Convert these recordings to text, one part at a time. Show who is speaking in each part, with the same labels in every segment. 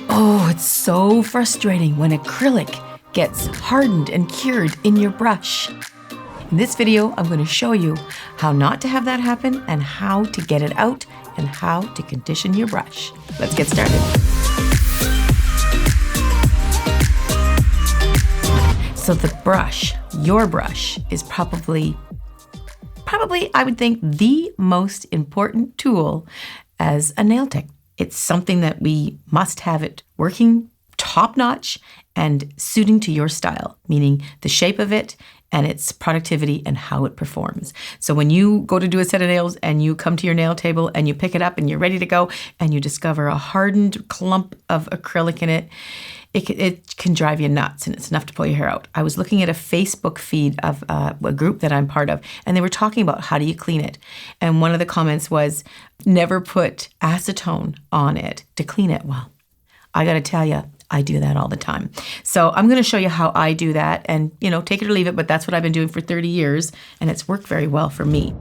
Speaker 1: Oh, it's so frustrating when acrylic gets hardened and cured in your brush. In this video, I'm going to show you how not to have that happen and how to get it out and how to condition your brush. Let's get started. So the brush, your brush, is probably I would think the most important tool as a nail tech. It's something that we must have it working top-notch and suiting to your style, meaning the shape of it and its productivity and how it performs. So when you go to do a set of nails and you come to your nail table and you pick it up and you're ready to go and you discover a hardened clump of acrylic in it, it can drive you nuts, and it's enough to pull your hair out. I was looking at a Facebook feed of a group that I'm part of, and they were talking about how do you clean it. And one of the comments was, never put acetone on it to clean it. Well, I got to tell you, I do that all the time. So I'm going to show you how I do that, and take it or leave it, but that's what I've been doing for 30 years, and it's worked very well for me.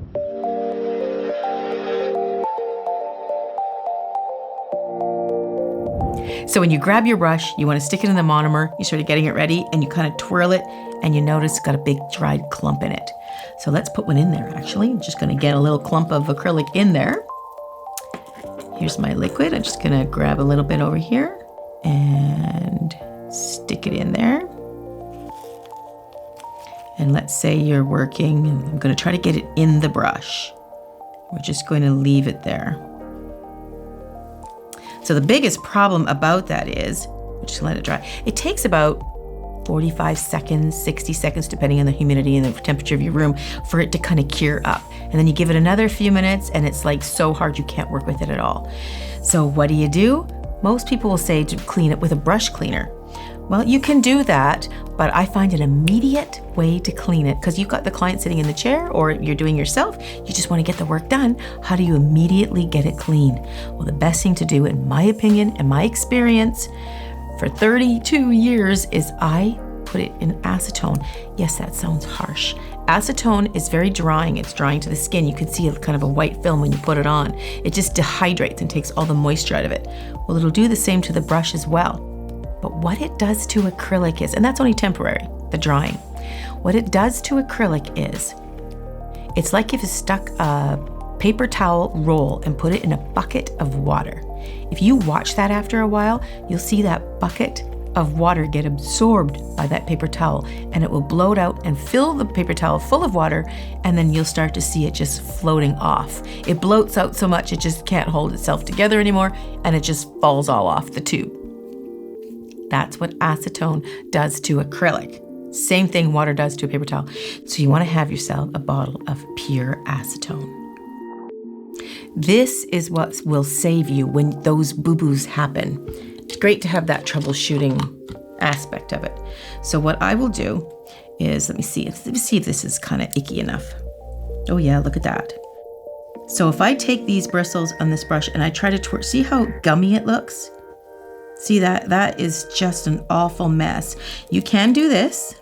Speaker 1: So when you grab your brush, you want to stick it in the monomer, you're sort of getting it ready, and you kind of twirl it, and you notice it's got a big dried clump in it. So let's put one in there, actually. I'm just going to get a little clump of acrylic in there. Here's my liquid. I'm just going to grab a little bit over here and stick it in there. And let's say you're working, and I'm going to try to get it in the brush. We're just going to leave it there. So the biggest problem about that is, just let it dry. It takes about 45 seconds, 60 seconds, depending on the humidity and the temperature of your room, for it to kind of cure up. And then you give it another few minutes and it's like so hard you can't work with it at all. So what do? Most people will say to clean it with a brush cleaner. Well, you can do that, but I find an immediate way to clean it because you've got the client sitting in the chair or you're doing yourself. You just want to get the work done. How do you immediately get it clean? Well, the best thing to do, in my opinion and my experience for 32 years, is I put it in acetone. Yes, that sounds harsh. Acetone is very drying. It's drying to the skin. You can see a kind of a white film when you put it on. It just dehydrates and takes all the moisture out of it. Well, it'll do the same to the brush as well. But what it does to acrylic is, and that's only temporary, the drying. What it does to acrylic is, it's like if you stuck a paper towel roll and put it in a bucket of water. If you watch that after a while, you'll see that bucket of water get absorbed by that paper towel, and it will bloat out and fill the paper towel full of water, and then you'll start to see it just floating off. It bloats out so much it just can't hold itself together anymore, and it just falls all off the tube. That's what acetone does to acrylic. Same thing water does to a paper towel. So you want to have yourself a bottle of pure acetone. This is what will save you when those boo-boos happen. It's great to have that troubleshooting aspect of it. So what I will do is, let me see if this is kind of icky enough. Oh yeah, look at that. So if I take these bristles on this brush and I try to twirl, see how gummy it looks? See that? That is just an awful mess. You can do this.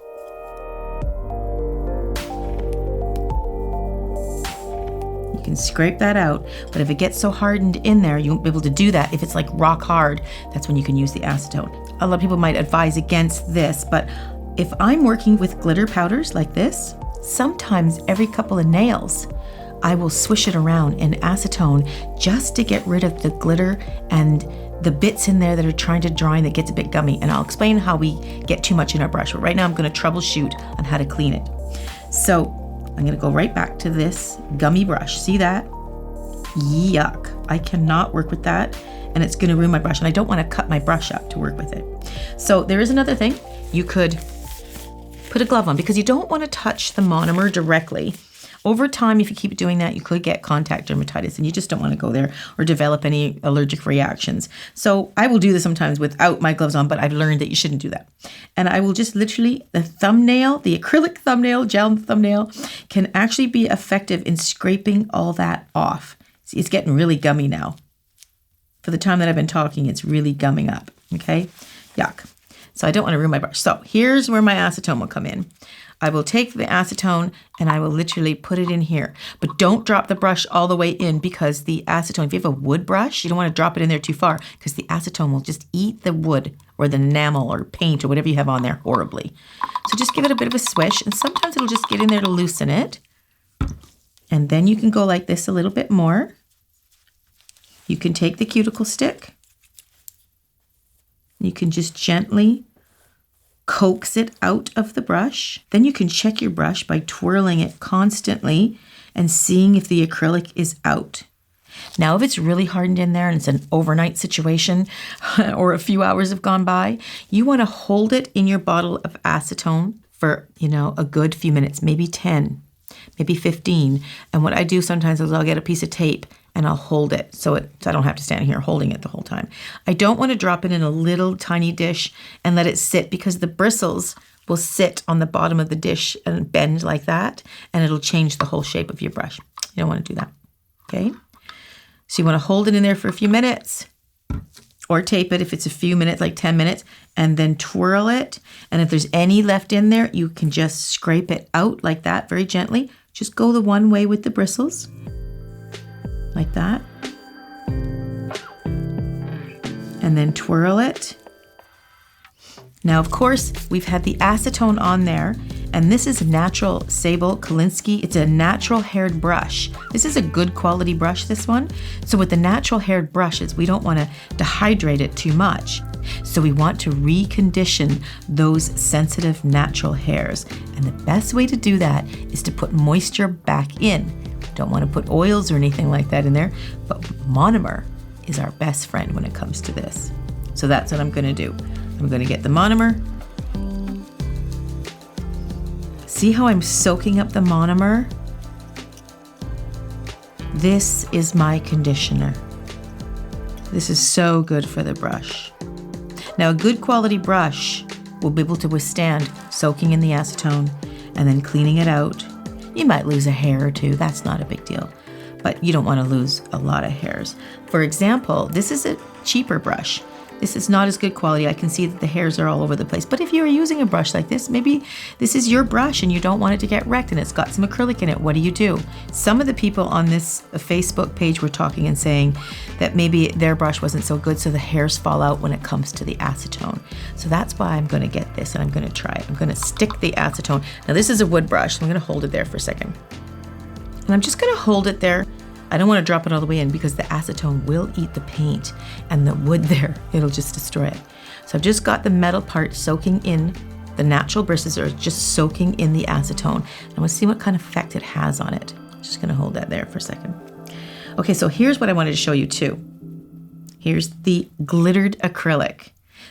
Speaker 1: You can scrape that out, but if it gets so hardened in there, you won't be able to do that. If it's like rock hard, that's when you can use the acetone. A lot of people might advise against this, but if I'm working with glitter powders like this, sometimes every couple of nails, I will swish it around in acetone just to get rid of the glitter and the bits in there that are trying to dry and that gets a bit gummy. And I'll explain how we get too much in our brush. But right now I'm going to troubleshoot on how to clean it. So I'm going to go right back to this gummy brush. See that? Yuck. I cannot work with that, and it's going to ruin my brush. And I don't want to cut my brush up to work with it. So there is another thing. You could put a glove on because you don't want to touch the monomer directly. Over time, if you keep doing that, you could get contact dermatitis, and you just don't want to go there or develop any allergic reactions. So I will do this sometimes without my gloves on, but I've learned that you shouldn't do that. And I will just literally, the thumbnail, the acrylic thumbnail, gel thumbnail, can actually be effective in scraping all that off. See, it's getting really gummy now. For the time that I've been talking, it's really gumming up, okay? Yuck. So I don't want to ruin my brush. So here's where my acetone will come in. I will take the acetone and I will literally put it in here. But don't drop the brush all the way in, because the acetone, if you have a wood brush, you don't want to drop it in there too far, because the acetone will just eat the wood or the enamel or paint or whatever you have on there horribly. So just give it a bit of a swish, and sometimes it'll just get in there to loosen it. And then you can go like this a little bit more. You can take the cuticle stick. You can just gently coax it out of the brush. Then you can check your brush by twirling it constantly and seeing if the acrylic is out. Now, if it's really hardened in there and it's an overnight situation or a few hours have gone by, you want to hold it in your bottle of acetone for, a good few minutes, maybe 10, maybe 15. And what I do sometimes is I'll get a piece of tape and I'll hold it so I don't have to stand here holding it the whole time. I don't want to drop it in a little tiny dish and let it sit, because the bristles will sit on the bottom of the dish and bend like that, and it'll change the whole shape of your brush. You don't want to do that, okay? So you want to hold it in there for a few minutes, or tape it if it's a few minutes, like 10 minutes, and then twirl it. And if there's any left in there, you can just scrape it out like that very gently. Just go the one way with the bristles. Like that. And then twirl it. Now, of course, we've had the acetone on there, and this is natural sable Kolinsky. It's a natural haired brush. This is a good quality brush, this one. So with the natural haired brushes, we don't want to dehydrate it too much. So we want to recondition those sensitive natural hairs. And the best way to do that is to put moisture back in. Don't want to put oils or anything like that in there, but monomer is our best friend when it comes to this. So that's what I'm going to do. I'm going to get the monomer. See how I'm soaking up the monomer? This is my conditioner. This is so good for the brush. Now, a good quality brush will be able to withstand soaking in the acetone and then cleaning it out. You might lose a hair or two, that's not a big deal, but you don't want to lose a lot of hairs. For example, this is a cheaper brush. This is not as good quality. I can see that the hairs are all over the place. But if you're using a brush like this, maybe this is your brush and you don't want it to get wrecked and it's got some acrylic in it. What do? Some of the people on this Facebook page were talking and saying that maybe their brush wasn't so good, so the hairs fall out when it comes to the acetone. So that's why I'm going to get this and I'm going to try it. I'm going to stick the acetone. Now this is a wood brush, so I'm going to hold it there for a second. And I'm just going to hold it there. I don't want to drop it all the way in because the acetone will eat the paint and the wood there. It'll just destroy it. So I've just got the metal part soaking in. The natural bristles are just soaking in the acetone. And we'll see what kind of effect it has on it. Just going to hold that there for a second. Okay, so here's what I wanted to show you too. Here's the glittered acrylic.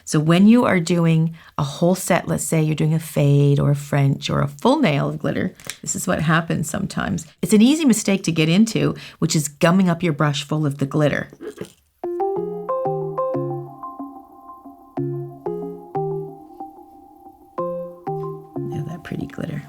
Speaker 1: So when you are doing a whole set, let's say you're doing a fade or a French or a full nail of glitter, this is what happens sometimes. It's an easy mistake to get into, which is gumming up your brush full of the glitter. Look at that pretty glitter.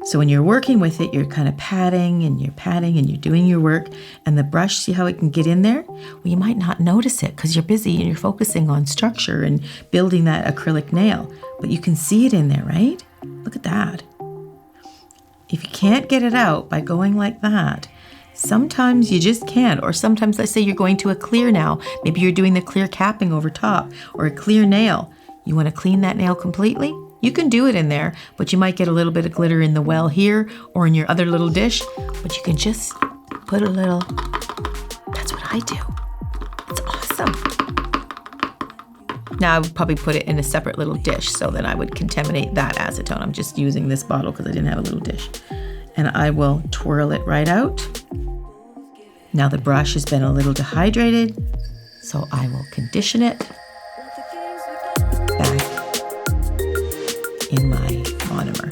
Speaker 1: So when you're working with it, you're kind of patting and you're doing your work, and the brush, see how it can get in there? Well, you might not notice it because you're busy and you're focusing on structure and building that acrylic nail, but you can see it in there, right? Look at that. If you can't get it out by going like that, sometimes you just can't, or sometimes let's say you're going to a clear now, maybe you're doing the clear capping over top or a clear nail. You want to clean that nail completely? You can do it in there, but you might get a little bit of glitter in the well here or in your other little dish, but you can just put a little, that's what I do. It's awesome. Now I would probably put it in a separate little dish, so then I would contaminate that acetone. I'm just using this bottle because I didn't have a little dish. And I will twirl it right out. Now the brush has been a little dehydrated, so I will condition it back in my monomer.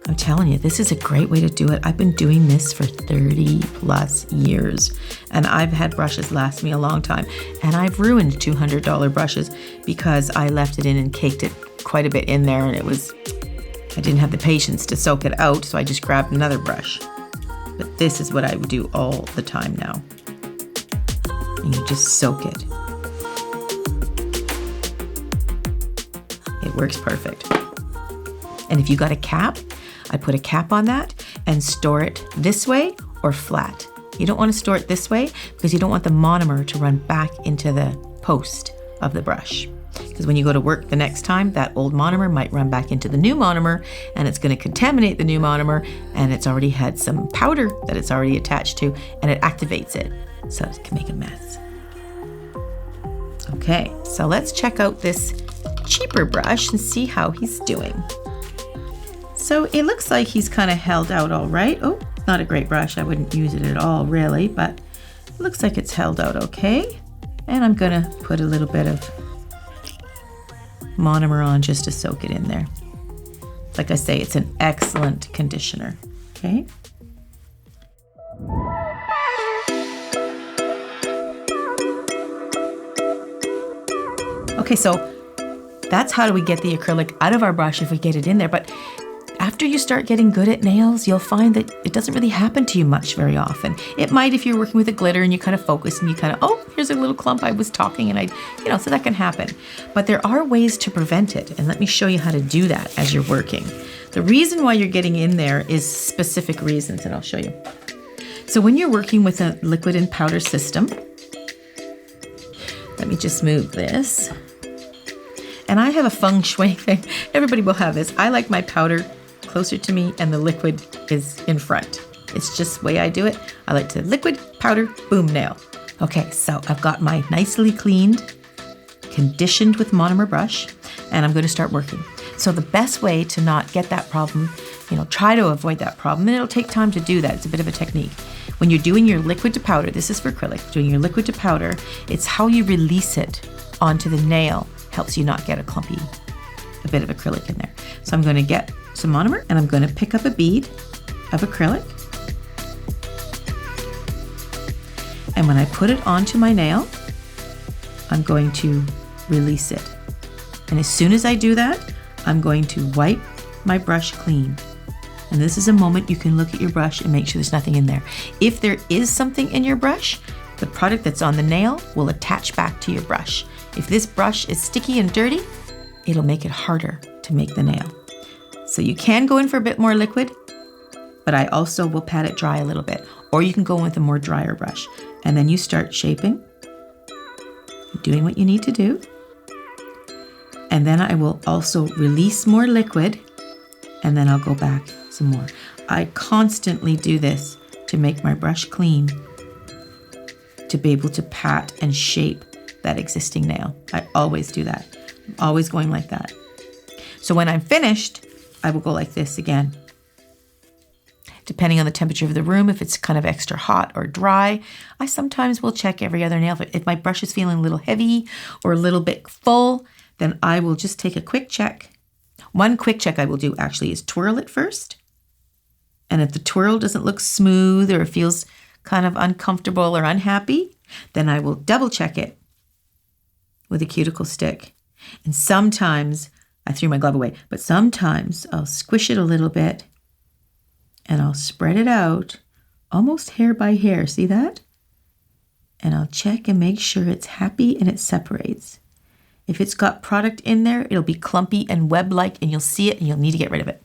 Speaker 1: I'm telling you, this is a great way to do it. I've been doing this for 30 plus years, and I've had brushes last me a long time, and I've ruined $200 brushes because I left it in and caked it quite a bit in there, and I didn't have the patience to soak it out, so I just grabbed another brush. But this is what I would do all the time now. And you just soak it. Okay, it works perfect. And if you got a cap, I put a cap on that and store it this way or flat. You don't want to store it this way because you don't want the monomer to run back into the post of the brush. Because when you go to work the next time, that old monomer might run back into the new monomer, and it's going to contaminate the new monomer, and it's already had some powder that it's already attached to, and it activates it. So it can make a mess. Okay, so let's check out this cheaper brush and see how he's doing. So it looks like he's kind of held out all right. Oh, not a great brush. I wouldn't use it at all, really, but it looks like it's held out okay. And I'm gonna put a little bit of monomer on just to soak it in there. Like I say, it's an excellent conditioner, okay? Okay, so that's how do we get the acrylic out of our brush if we get it in there. But after you start getting good at nails, you'll find that it doesn't really happen to you much very often. It might if you're working with a glitter and you kind of focus and you kind of, oh, here's a little clump I was talking and so that can happen. But there are ways to prevent it. And let me show you how to do that as you're working. The reason why you're getting in there is specific reasons, and I'll show you. So when you're working with a liquid and powder system, let me just move this. And I have a feng shui thing. Everybody will have this. I like my powder closer to me and the liquid is in front. It's just the way I do it. I like to liquid, powder, boom, nail. Okay, so I've got my nicely cleaned, conditioned with monomer brush, and I'm going to start working. So the best way to not get that problem, try to avoid that problem, and it'll take time to do that. It's a bit of a technique. When you're doing your liquid to powder, this is for acrylic, doing your liquid to powder, it's how you release it onto the nail helps you not get a bit of acrylic in there. So I'm going to get some monomer and I'm going to pick up a bead of acrylic. And when I put it onto my nail, I'm going to release it. And as soon as I do that, I'm going to wipe my brush clean. And this is a moment you can look at your brush and make sure there's nothing in there. If there is something in your brush, the product that's on the nail will attach back to your brush. If this brush is sticky and dirty, it'll make it harder to make the nail. So you can go in for a bit more liquid, but I also will pat it dry a little bit. Or you can go in with a more drier brush. And then you start shaping, doing what you need to do. And then I will also release more liquid, and then I'll go back some more. I constantly do this to make my brush clean, to be able to pat and shape that existing nail. I always do that. I'm always going like that. So when I'm finished, I will go like this again. Depending on the temperature of the room, if it's kind of extra hot or dry, I sometimes will check every other nail. If my brush is feeling a little heavy or a little bit full, then I will just take a quick check. One quick check I will do actually is twirl it first. And if the twirl doesn't look smooth or feels kind of uncomfortable or unhappy, then I will double check it with a cuticle stick. And sometimes, I threw my glove away, but sometimes I'll squish it a little bit and I'll spread it out almost hair by hair. See that? And I'll check and make sure it's happy and it separates. If it's got product in there, it'll be clumpy and web-like and you'll see it and you'll need to get rid of it.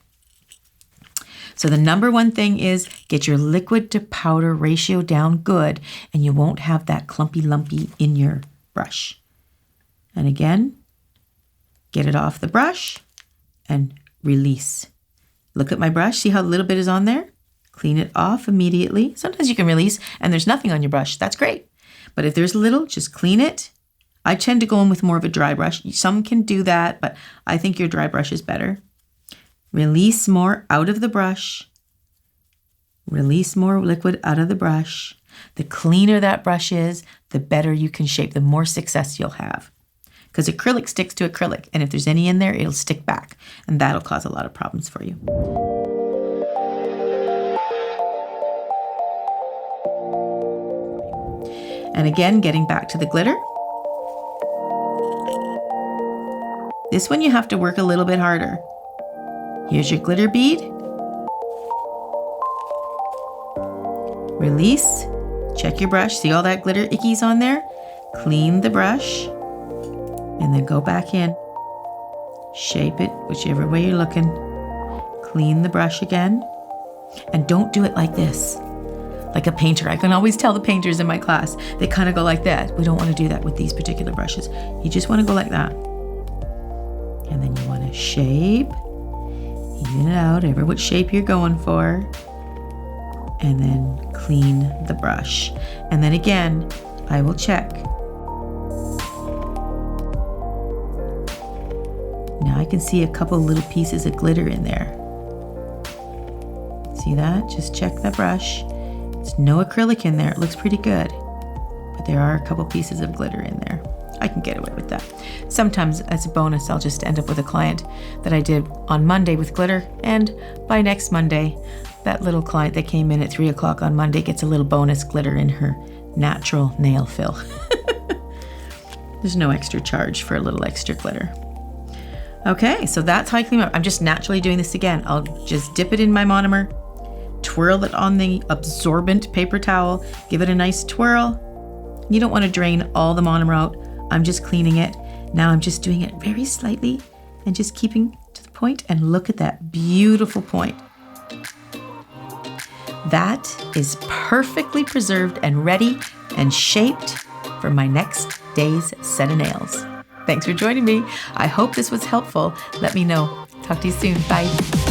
Speaker 1: So the number one thing is get your liquid to powder ratio down good and you won't have that clumpy lumpy in your brush. And again, get it off the brush and release. Look at my brush, see how little bit is on there? Clean it off immediately. Sometimes you can release and there's nothing on your brush, that's great. But if there's little, just clean it. I tend to go in with more of a dry brush. Some can do that, but I think your dry brush is better. Release more out of the brush. Release more liquid out of the brush. The cleaner that brush is, the better you can shape, the more success you'll have. Because acrylic sticks to acrylic, and if there's any in there, it'll stick back, and that'll cause a lot of problems for you. And again, getting back to the glitter. This one you have to work a little bit harder. Here's your glitter bead. Release. Check your brush. See all that glitter ickies on there? Clean the brush. And then go back in. shape it whichever way you're looking. Clean the brush again. And don't do it like this, like a painter. I can always tell the painters in my class, they kind of go like that. We don't want to do that with these particular brushes. You just want to go like that. And then you want to shape, even it out, ever what shape you're going for. And then clean the brush. And then again, I will check. Now I can see a couple little pieces of glitter in there. See that? Just check the brush. There's no acrylic in there. It looks pretty good. But there are a couple pieces of glitter in there. I can get away with that. Sometimes as a bonus, I'll just end up with a client that I did on Monday with glitter. And by next Monday, that little client that came in at 3 o'clock on Monday gets a little bonus glitter in her natural nail fill. There's no extra charge for a little extra glitter. Okay, so that's how I clean up. I'm just naturally doing this again. I'll just dip it in my monomer, twirl it on the absorbent paper towel, give it a nice twirl. You don't want to drain all the monomer out. I'm just cleaning it. Now I'm just doing it very slightly and just keeping to the point, and look at that beautiful point. That is perfectly preserved and ready and shaped for my next day's set of nails. Thanks for joining me. I hope this was helpful. Let me know. Talk to you soon. Bye.